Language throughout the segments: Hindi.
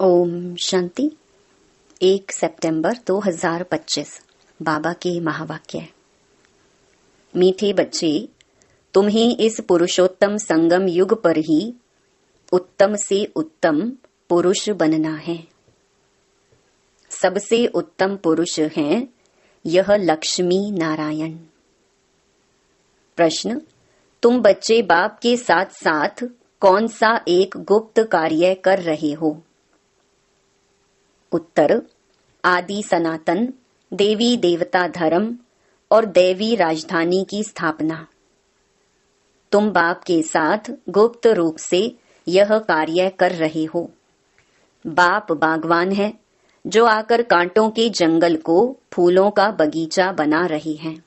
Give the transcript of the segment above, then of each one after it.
ओम शांति। 1 सितंबर 2025 बाबा के महावाक्य। मीठे बच्चे, तुम्हें इस पुरुषोत्तम संगम युग पर ही उत्तम से उत्तम पुरुष बनना है। सबसे उत्तम पुरुष हैं यह लक्ष्मी नारायण। प्रश्न, तुम बच्चे बाप के साथ साथ कौन सा एक गुप्त कार्य कर रहे हो? उत्तर, आदि सनातन देवी देवता धर्म और दैवी राजधानी की स्थापना। तुम बाप के साथ गुप्त रूप से यह कार्य कर रहे हो। बाप बागवान है जो आकर कांटों के जंगल को फूलों का बगीचा बना रहे हैं।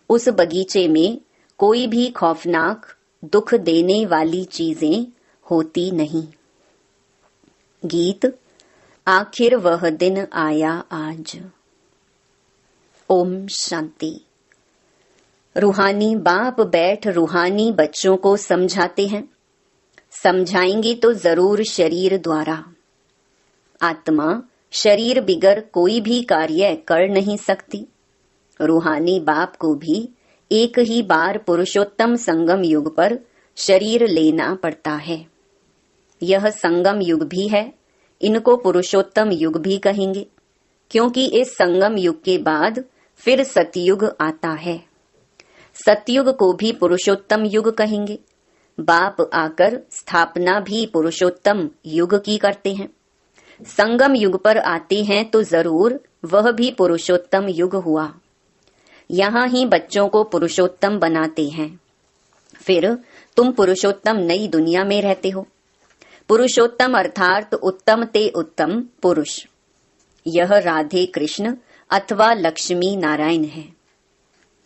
उस बगीचे में कोई भी खौफनाक दुख देने वाली चीजें होती नहीं। गीत, आखिर वह दिन आया आज। ओम शांति। रूहानी बाप बैठ रूहानी बच्चों को समझाते हैं। समझाएंगे तो जरूर शरीर द्वारा। आत्मा शरीर बिगर कोई भी कार्य कर नहीं सकती। रूहानी बाप को भी एक ही बार पुरुषोत्तम संगम युग पर शरीर लेना पड़ता है। यह संगम युग भी है, इनको पुरुषोत्तम युग भी कहेंगे, क्योंकि इस संगम युग के बाद फिर सतयुग आता है। सतयुग को भी पुरुषोत्तम युग कहेंगे। बाप आकर स्थापना भी पुरुषोत्तम युग की करते हैं। संगम युग पर आते हैं तो जरूर वह भी पुरुषोत्तम युग हुआ। यहाँ ही बच्चों को पुरुषोत्तम बनाते हैं। फिर तुम पुरुषोत्तम नई दुनिया में रहते हो। पुरुषोत्तम अर्थात उत्तम ते उत्तम पुरुष। यह राधे कृष्ण अथवा लक्ष्मी नारायण है।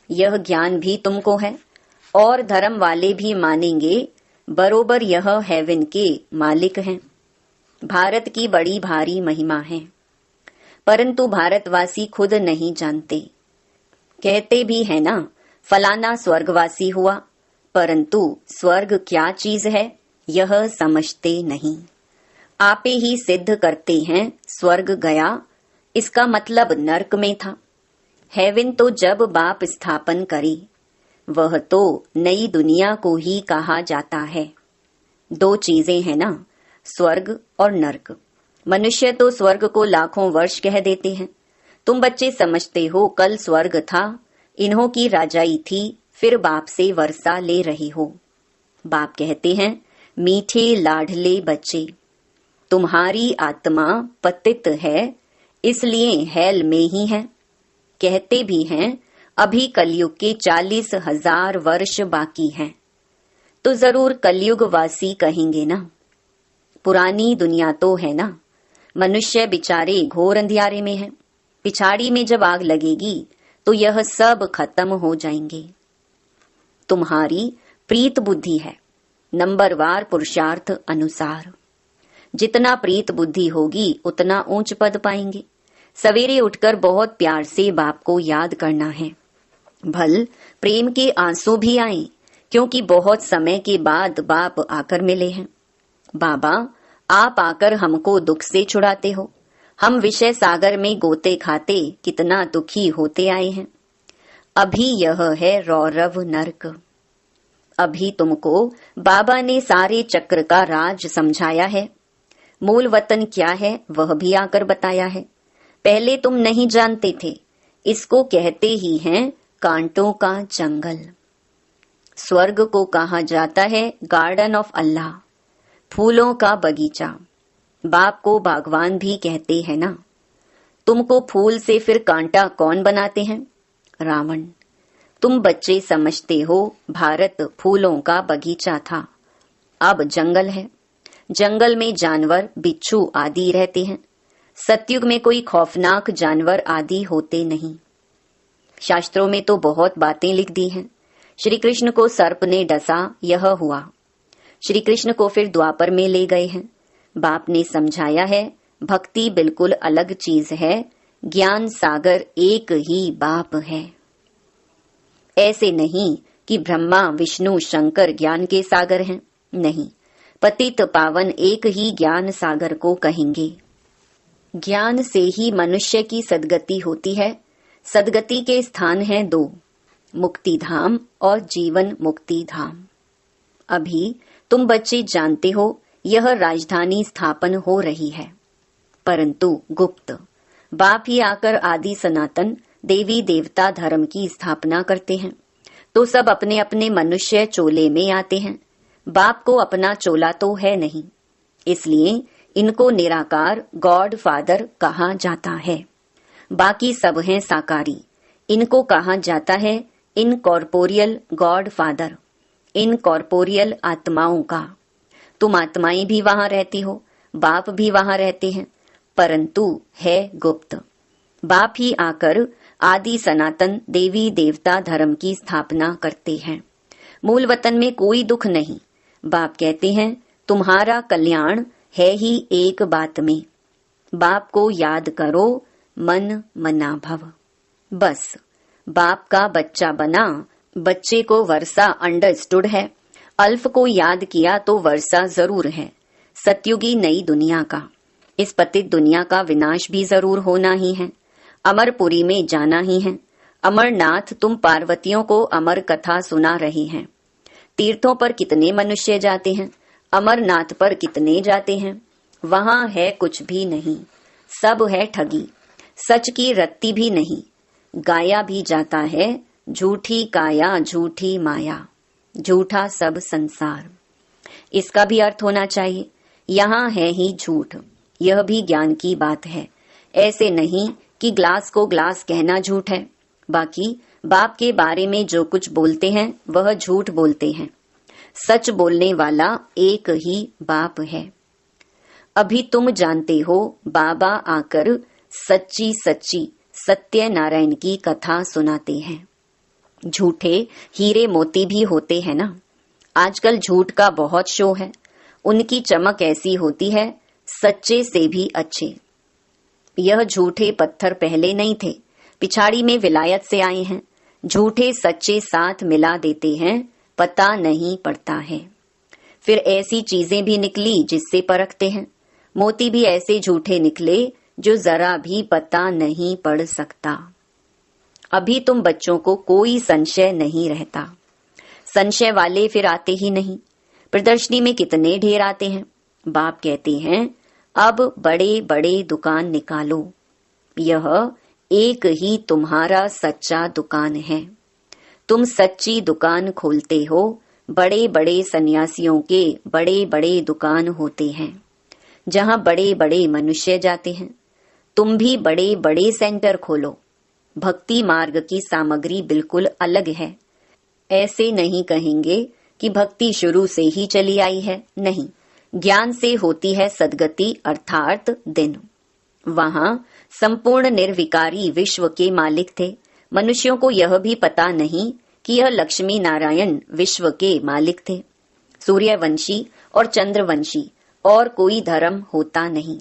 यह ज्ञान भी तुमको है और धर्म वाले भी मानेंगे बरोबर यह हेवन के मालिक हैं। भारत की बड़ी भारी महिमा है, परंतु भारतवासी खुद नहीं जानते। कहते भी है ना, फलाना स्वर्गवासी हुआ, परंतु स्वर्ग क्या चीज है यह समझते नहीं। आपे ही सिद्ध करते हैं स्वर्ग गया, इसका मतलब नरक में था। हेवन तो जब बाप स्थापन करे, वह तो नई दुनिया को ही कहा जाता है। दो चीजें हैं ना, स्वर्ग और नरक। मनुष्य तो स्वर्ग को लाखों वर्ष कह देते हैं। तुम बच्चे समझते हो कल स्वर्ग था, इन्हों की राजाई थी, फिर बाप से वर्षा ले रही हो। बाप कहते हैं, मीठे लाडले बच्चे, तुम्हारी आत्मा पतित है, इसलिए हेल में ही है। कहते भी हैं अभी कलयुग के 40,000 वर्ष बाकी हैं, तो जरूर कलयुग वासी कहेंगे ना। पुरानी दुनिया तो है ना, मनुष्य बिचारे घोर अंधियारे में हैं। पिछाड़ी में जब आग लगेगी तो यह सब खत्म हो जाएंगे। तुम्हारी प्रीत बुद्धि है, नंबरवार पुरुषार्थ अनुसार। जितना प्रीत बुद्धि होगी उतना ऊंच पद पाएंगे। सवेरे उठकर बहुत प्यार से बाप को याद करना है। भल प्रेम के आंसू भी आए, क्योंकि बहुत समय के बाद बाप आकर मिले हैं। बाबा, आप आकर हमको दुख से छुड़ाते हो। हम विषय सागर में गोते खाते कितना दुखी होते आए हैं। अभी यह है रौरव नरक। अभी तुमको बाबा ने सारे चक्र का राज समझाया है। मूल वतन क्या है वह भी आकर बताया है। पहले तुम नहीं जानते थे, इसको कहते ही हैं कांटों का जंगल। स्वर्ग को कहा जाता है गार्डन ऑफ अल्लाह, फूलों का बगीचा। बाप को बागवान भी कहते हैं ना। तुमको फूल से फिर कांटा कौन बनाते हैं? रावण। तुम बच्चे समझते हो भारत फूलों का बगीचा था, अब जंगल है। जंगल में जानवर बिच्छू आदि रहते हैं। सतयुग में कोई खौफनाक जानवर आदि होते नहीं। शास्त्रों में तो बहुत बातें लिख दी हैं। श्री कृष्ण को सर्प ने डसा, यह हुआ। श्री कृष्ण को फिर द्वापर में ले गए हैं। बाप ने समझाया है भक्ति बिल्कुल अलग चीज है, ज्ञान सागर एक ही बाप है। ऐसे नहीं कि ब्रह्मा विष्णु शंकर ज्ञान के सागर हैं, नहीं। पतित पावन एक ही ज्ञान सागर को कहेंगे। ज्ञान से ही मनुष्य की सद्गति होती है। सद्गति के स्थान हैं दो, मुक्ति धाम और जीवन मुक्ति धाम। अभी तुम बच्चे जानते हो यह राजधानी स्थापन हो रही है, परंतु गुप्त। बाप ही आकर आदि सनातन देवी देवता धर्म की स्थापना करते हैं, तो सब अपने अपने मनुष्य चोले में आते हैं। बाप को अपना चोला तो है नहीं, इसलिए इनको निराकार गॉड फादर कहा जाता है। बाकी सब हैं साकारी, इनको कहा जाता है इनकॉर्पोरियल गॉड फादर, इनकॉर्पोरियल आत्माओं का। तुम आत्माएं भी वहां रहती हो, बाप भी वहां रहते हैं, परंतु है गुप्त। बाप ही आकर आदि सनातन देवी देवता धर्म की स्थापना करते हैं। मूल वतन में कोई दुख नहीं। बाप कहते हैं तुम्हारा कल्याण है ही एक बात में, बाप को याद करो मन मना भव। बस बाप का बच्चा बना, बच्चे को वर्षा अंडरस्टूड है। अल्फ को याद किया तो वर्षा जरूर है। सतयुगी नई दुनिया का, इस पतित दुनिया का विनाश भी जरूर होना ही है। अमरपुरी में जाना ही है। अमरनाथ तुम पार्वतियों को अमर कथा सुना रही हैं। तीर्थों पर कितने मनुष्य जाते हैं, अमरनाथ पर कितने जाते हैं। वहां है कुछ भी नहीं, सब है ठगी। सच की रत्ती भी नहीं, गाया भी जाता है झूठी काया झूठी माया, झूठा सब संसार। इसका भी अर्थ होना चाहिए, यहाँ है ही झूठ। यह भी ज्ञान की बात है। ऐसे नहीं कि ग्लास को ग्लास कहना झूठ है, बाकी बाप के बारे में जो कुछ बोलते हैं वह झूठ बोलते हैं। सच बोलने वाला एक ही बाप है। अभी तुम जानते हो बाबा आकर सच्ची सच्ची सत्यनारायण की कथा सुनाते हैं। झूठे हीरे मोती भी होते हैं ना। आजकल झूठ का बहुत शो है। उनकी चमक ऐसी होती है सच्चे से भी अच्छे। यह झूठे पत्थर पहले नहीं थे, पिछाड़ी में विलायत से आए हैं। झूठे सच्चे साथ मिला देते हैं, पता नहीं पड़ता है। फिर ऐसी चीजें भी निकली जिससे परखते हैं। मोती भी ऐसे झूठे निकले जो जरा भी पता नहीं पड़ सकता। अभी तुम बच्चों को कोई संशय नहीं रहता। संशय वाले फिर आते ही नहीं। प्रदर्शनी में कितने ढेर आते हैं। बाप कहते हैं अब बड़े बड़े दुकान निकालो। यह एक ही तुम्हारा सच्चा दुकान है। तुम सच्ची दुकान खोलते हो। बड़े बड़े सन्यासियों के बड़े बड़े दुकान होते हैं, जहां बड़े बड़े मनुष्य जाते हैं। तुम भी बड़े बड़े सेंटर खोलो। भक्ति मार्ग की सामग्री बिल्कुल अलग है। ऐसे नहीं कहेंगे कि भक्ति शुरू से ही चली आई है, नहीं। ज्ञान से होती है सद्गति अर्थात दिन। वहां संपूर्ण निर्विकारी विश्व के मालिक थे। मनुष्यों को यह भी पता नहीं कि यह लक्ष्मी नारायण विश्व के मालिक थे। सूर्यवंशी और चंद्रवंशी और कोई धर्म होता नहीं।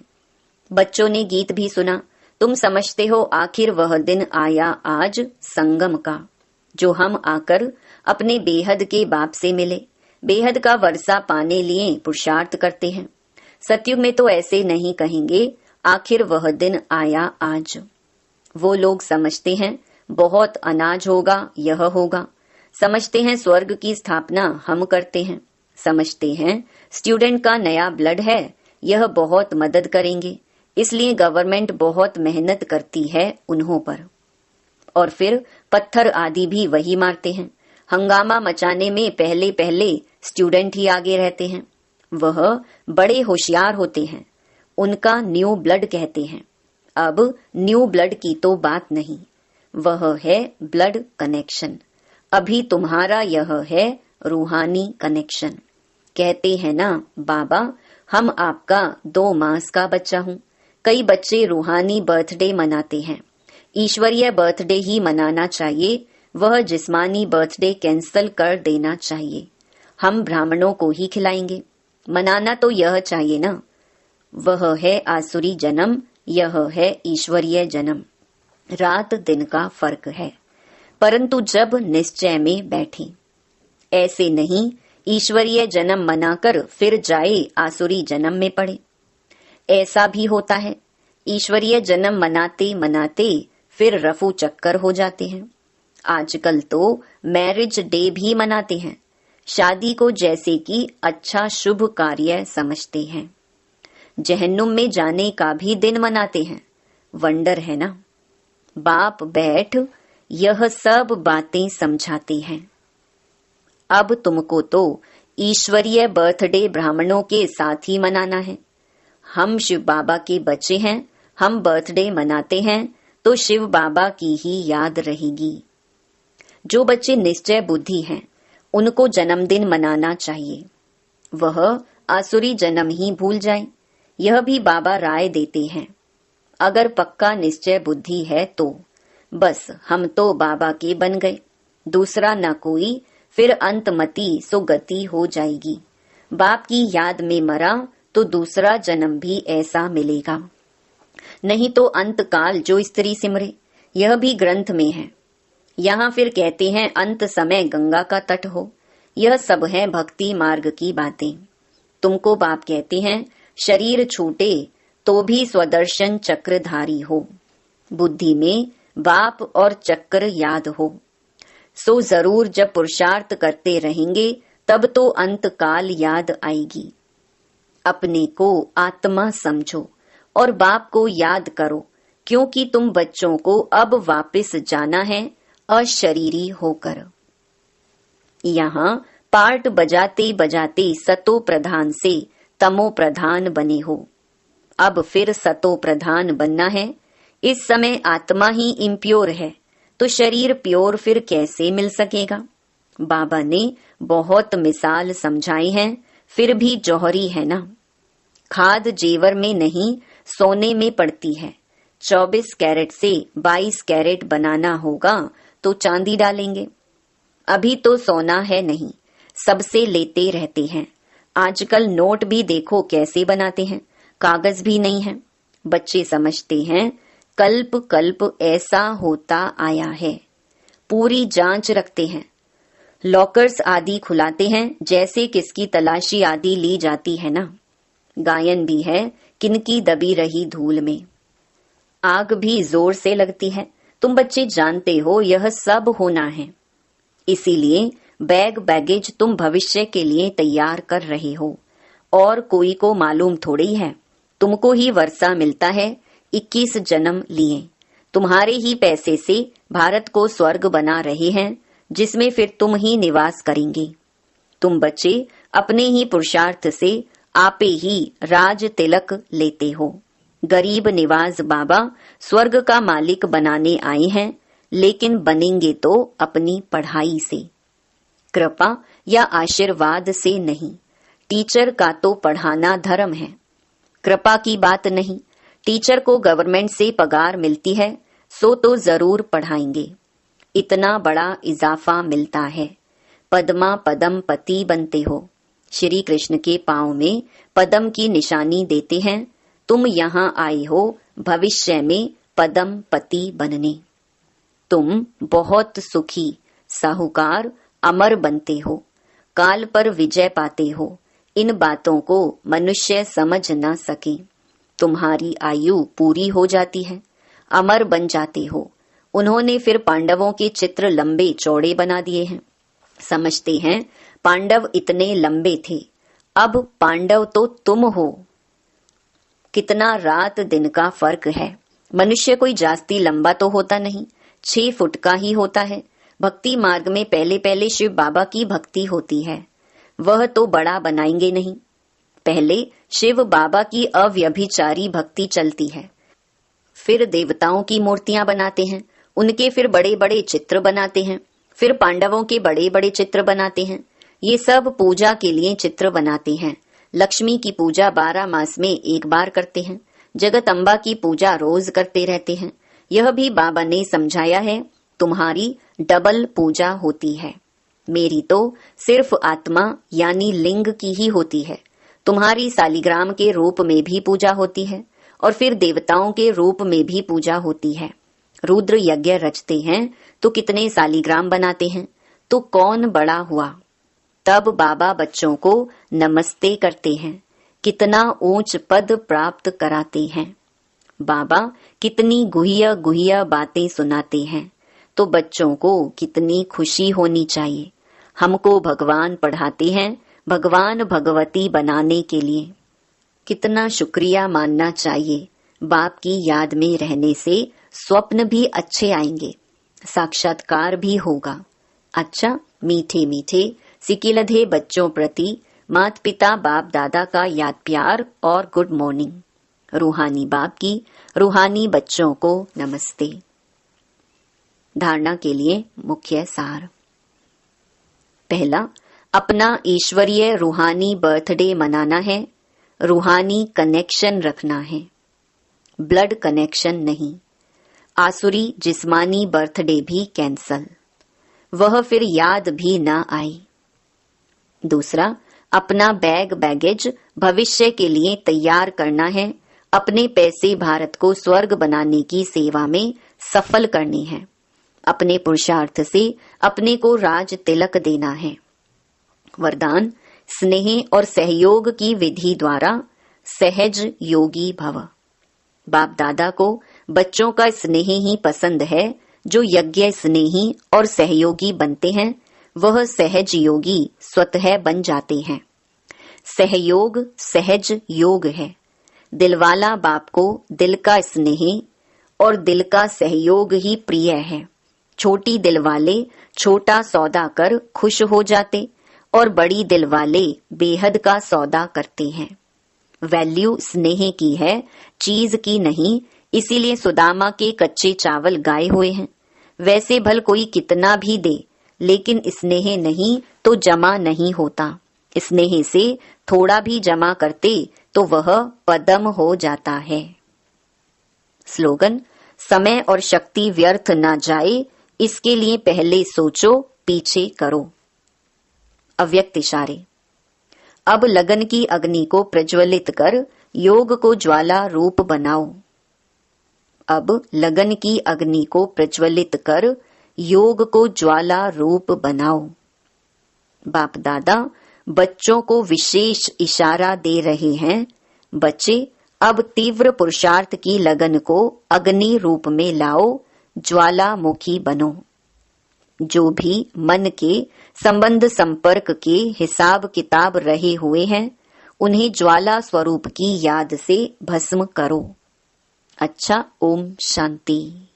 बच्चों ने गीत भी सुना। तुम समझते हो आखिर वह दिन आया आज संगम का, जो हम आकर अपने बेहद के बाप से मिले। बेहद का वर्षा पाने लिए पुरुषार्थ करते हैं। सतयुग में तो ऐसे नहीं कहेंगे आखिर वह दिन आया आज। वो लोग समझते हैं बहुत अनाज होगा, यह होगा। समझते हैं स्वर्ग की स्थापना हम करते हैं। समझते हैं स्टूडेंट का नया ब्लड है, यह बहुत मदद करेंगे, इसलिए गवर्नमेंट बहुत मेहनत करती है उन्हों पर। और फिर पत्थर आदि भी वही मारते हैं। हंगामा मचाने में पहले पहले स्टूडेंट ही आगे रहते हैं। वह बड़े होशियार होते हैं, उनका न्यू ब्लड कहते हैं। अब न्यू ब्लड की तो बात नहीं, वह है ब्लड कनेक्शन। अभी तुम्हारा यह है रूहानी कनेक्शन। कहते हैं ना बाबा हम आपका 2 मास का बच्चा हूँ। कई बच्चे रूहानी बर्थडे मनाते हैं। ईश्वरीय बर्थडे ही मनाना चाहिए, वह जिस्मानी बर्थडे कैंसल कर देना चाहिए। हम ब्राह्मणों को ही खिलाएंगे। मनाना तो यह चाहिए ना। वह है आसुरी जन्म, यह है ईश्वरीय जन्म। रात दिन का फर्क है, परंतु जब निश्चय में बैठे। ऐसे नहीं ईश्वरीय जन्म मनाकर फिर जाए आसुरी जन्म में पड़े। ऐसा भी होता है, ईश्वरीय जन्म मनाते मनाते फिर रफू चक्कर हो जाते हैं। आजकल तो मैरिज डे भी मनाते हैं, शादी को जैसे कि अच्छा शुभ कार्य समझते हैं। जहन्नुम में जाने का भी दिन मनाते हैं। वंडर है ना। बाप बैठ यह सब बातें समझाते हैं। अब तुमको तो ईश्वरीय बर्थडे ब्राह्मणों के साथ ही मनाना है। हम शिव बाबा के बच्चे हैं, हम बर्थडे मनाते हैं तो शिव बाबा की ही याद रहेगी। जो बच्चे निश्चय बुद्धि हैं, उनको जन्मदिन मनाना चाहिए। वह आसुरी जन्म ही भूल जाए, यह भी बाबा राय देते हैं। अगर पक्का निश्चय बुद्धि है तो बस हम तो बाबा के बन गए, दूसरा न कोई, फिर अंतमति सुगति हो जाएगी। बाप की याद में मरा तो दूसरा जन्म भी ऐसा मिलेगा। नहीं तो अंतकाल जो स्त्री सिमरे, यह भी ग्रंथ में है। यहाँ फिर कहते हैं अंत समय गंगा का तट हो। यह सब है भक्ति मार्ग की बातें। तुमको बाप कहते हैं शरीर छूटे तो भी स्वदर्शन चक्रधारी हो। बुद्धि में बाप और चक्र याद हो। सो जरूर जब पुरुषार्थ करते रहेंगे तब तो अंत काल याद आएगी। अपने को आत्मा समझो और बाप को याद करो, क्योंकि तुम बच्चों को अब वापस जाना है अशरीरी होकर। यहाँ पार्ट बजाते बजाते सतो प्रधान से तमो प्रधान बने हो। अब फिर सतो प्रधान बनना है। इस समय आत्मा ही इम्प्योर है तो शरीर प्योर फिर कैसे मिल सकेगा। बाबा ने बहुत मिसाल समझाई है, फिर भी जौहरी है ना। खाद जेवर में नहीं सोने में पड़ती है। 24 कैरेट से 22 कैरेट बनाना होगा तो चांदी डालेंगे। अभी तो सोना है नहीं, सबसे लेते रहते हैं। आजकल नोट भी देखो कैसे बनाते हैं, कागज भी नहीं है। बच्चे समझते हैं कल्प कल्प ऐसा होता आया है। पूरी जांच रखते हैं, लॉकर्स आदि खुलाते हैं, जैसे किसकी तलाशी आदि ली जाती है ना। गायन भी है किनकी दबी रही धूल में। आग भी जोर से लगती है। तुम बच्चे जानते हो यह सब होना है। इसीलिए बैग बैगेज तुम भविष्य के लिए तैयार कर रहे हो। और कोई को मालूम थोड़ी है, तुमको ही वर्षा मिलता है 21 जन्म लिए। तुम्हारे ही पैसे से भारत को स्वर्ग बना रहे हैं, जिसमें फिर तुम ही निवास करेंगे। तुम बच्चे अपने ही पुरुषार्थ से आपे ही राज तिलक लेते हो। गरीब निवाज बाबा स्वर्ग का मालिक बनाने आए हैं, लेकिन बनेंगे तो अपनी पढ़ाई से, कृपा या आशीर्वाद से नहीं। टीचर का तो पढ़ाना धर्म है, कृपा की बात नहीं। टीचर को गवर्नमेंट से पगार मिलती है, सो तो जरूर पढ़ाएंगे। इतना बड़ा इजाफा मिलता है। पद्मा पदम पति बनते हो। श्री कृष्ण के पांव में पदम की निशानी देते हैं। तुम यहाँ आए हो भविष्य में पदम पति बनने। तुम बहुत सुखी, साहूकार, अमर बनते हो, काल पर विजय पाते हो। इन बातों को मनुष्य समझ न सके। तुम्हारी आयु पूरी हो जाती है, अमर बन जाते हो। उन्होंने फिर पांडवों के चित्र लंबे चौड़े बना दिए हैं। समझते हैं पांडव इतने लंबे थे, अब पांडव तो तुम हो। कितना रात दिन का फर्क है। मनुष्य कोई जास्ती लंबा तो होता नहीं, 6 फुट का ही होता है। भक्ति मार्ग में पहले पहले शिव बाबा की भक्ति होती है, वह तो बड़ा बनाएंगे नहीं। पहले शिव बाबा की अव्यभिचारी भक्ति चलती है, फिर देवताओं की मूर्तियां बनाते हैं, उनके फिर बड़े बड़े चित्र बनाते हैं, फिर पांडवों के बड़े बड़े चित्र बनाते हैं। ये सब पूजा के लिए चित्र बनाते हैं। लक्ष्मी की पूजा 12 मास में एक बार करते हैं। जगत अम्बा की पूजा रोज करते रहते हैं। यह भी बाबा ने समझाया है, तुम्हारी डबल पूजा होती है। मेरी तो सिर्फ आत्मा यानी लिंग की ही होती है। तुम्हारी सालिग्राम के रूप में भी पूजा होती है और फिर देवताओं के रूप में भी पूजा होती है। रुद्र यज्ञ रचते हैं तो कितने सालिग्राम बनाते हैं, तो कौन बड़ा हुआ। तब बाबा बच्चों को नमस्ते करते हैं, कितना ऊंच पद प्राप्त कराते हैं। बाबा कितनी गुह्य गुह्य बातें सुनाते हैं, तो बच्चों को कितनी खुशी होनी चाहिए। हमको भगवान पढ़ाते हैं भगवान भगवती बनाने के लिए। कितना शुक्रिया मानना चाहिए। बाप की याद में रहने से स्वप्न भी अच्छे आएंगे, साक्षात्कार भी होगा। अच्छा, मीठे मीठे सिकिलधे बच्चों प्रति माता पिता बाप दादा का याद प्यार और गुड मॉर्निंग। रूहानी बाप की रूहानी बच्चों को नमस्ते। धारणा के लिए मुख्य सार। पहला, अपना ईश्वरीय रूहानी बर्थडे मनाना है। रूहानी कनेक्शन रखना है, ब्लड कनेक्शन नहीं। आसुरी जिस्मानी बर्थडे भी कैंसल, वह फिर याद भी ना आई। दूसरा, अपना बैगेज भविष्य के लिए तैयार करना है। अपने पैसे भारत को स्वर्ग बनाने की सेवा में सफल करनी है। अपने पुरुषार्थ से अपने को राज तिलक देना है। वरदान, स्नेह और सहयोग की विधि द्वारा सहज योगी भव। बाप दादा को बच्चों का स्नेह ही पसंद है। जो यज्ञ स्नेही और सहयोगी बनते हैं वह सहज योगी स्वतः बन जाते हैं। सहयोग सहज योग है। दिलवाला बाप को दिल का स्नेह और दिल का सहयोग ही प्रिय है। छोटी दिल वाले छोटा सौदा कर खुश हो जाते और बड़ी दिल वाले बेहद का सौदा करते हैं। वैल्यू स्नेह की है, चीज की नहीं। इसीलिए सुदामा के कच्चे चावल गाए हुए हैं। वैसे भल कोई कितना भी दे, लेकिन स्नेह नहीं तो जमा नहीं होता। स्नेह से थोड़ा भी जमा करते तो वह पदम हो जाता है। स्लोगन, समय और शक्ति व्यर्थ ना जाए, इसके लिए पहले सोचो पीछे करो। अव्यक्त इशारे। अब लगन की अग्नि को प्रज्वलित कर योग को ज्वाला रूप बनाओ। अब लगन की अग्नि को प्रज्वलित कर योग को ज्वाला रूप बनाओ। बाप दादा बच्चों को विशेष इशारा दे रहे हैं। बच्चे, अब तीव्र पुरुषार्थ की लगन को अग्नि रूप में लाओ, ज्वालामुखी बनो। जो भी मन के संबंध संपर्क के हिसाब किताब रहे हुए हैं, उन्हें ज्वाला स्वरूप की याद से भस्म करो। अच्छा, ओम शांति।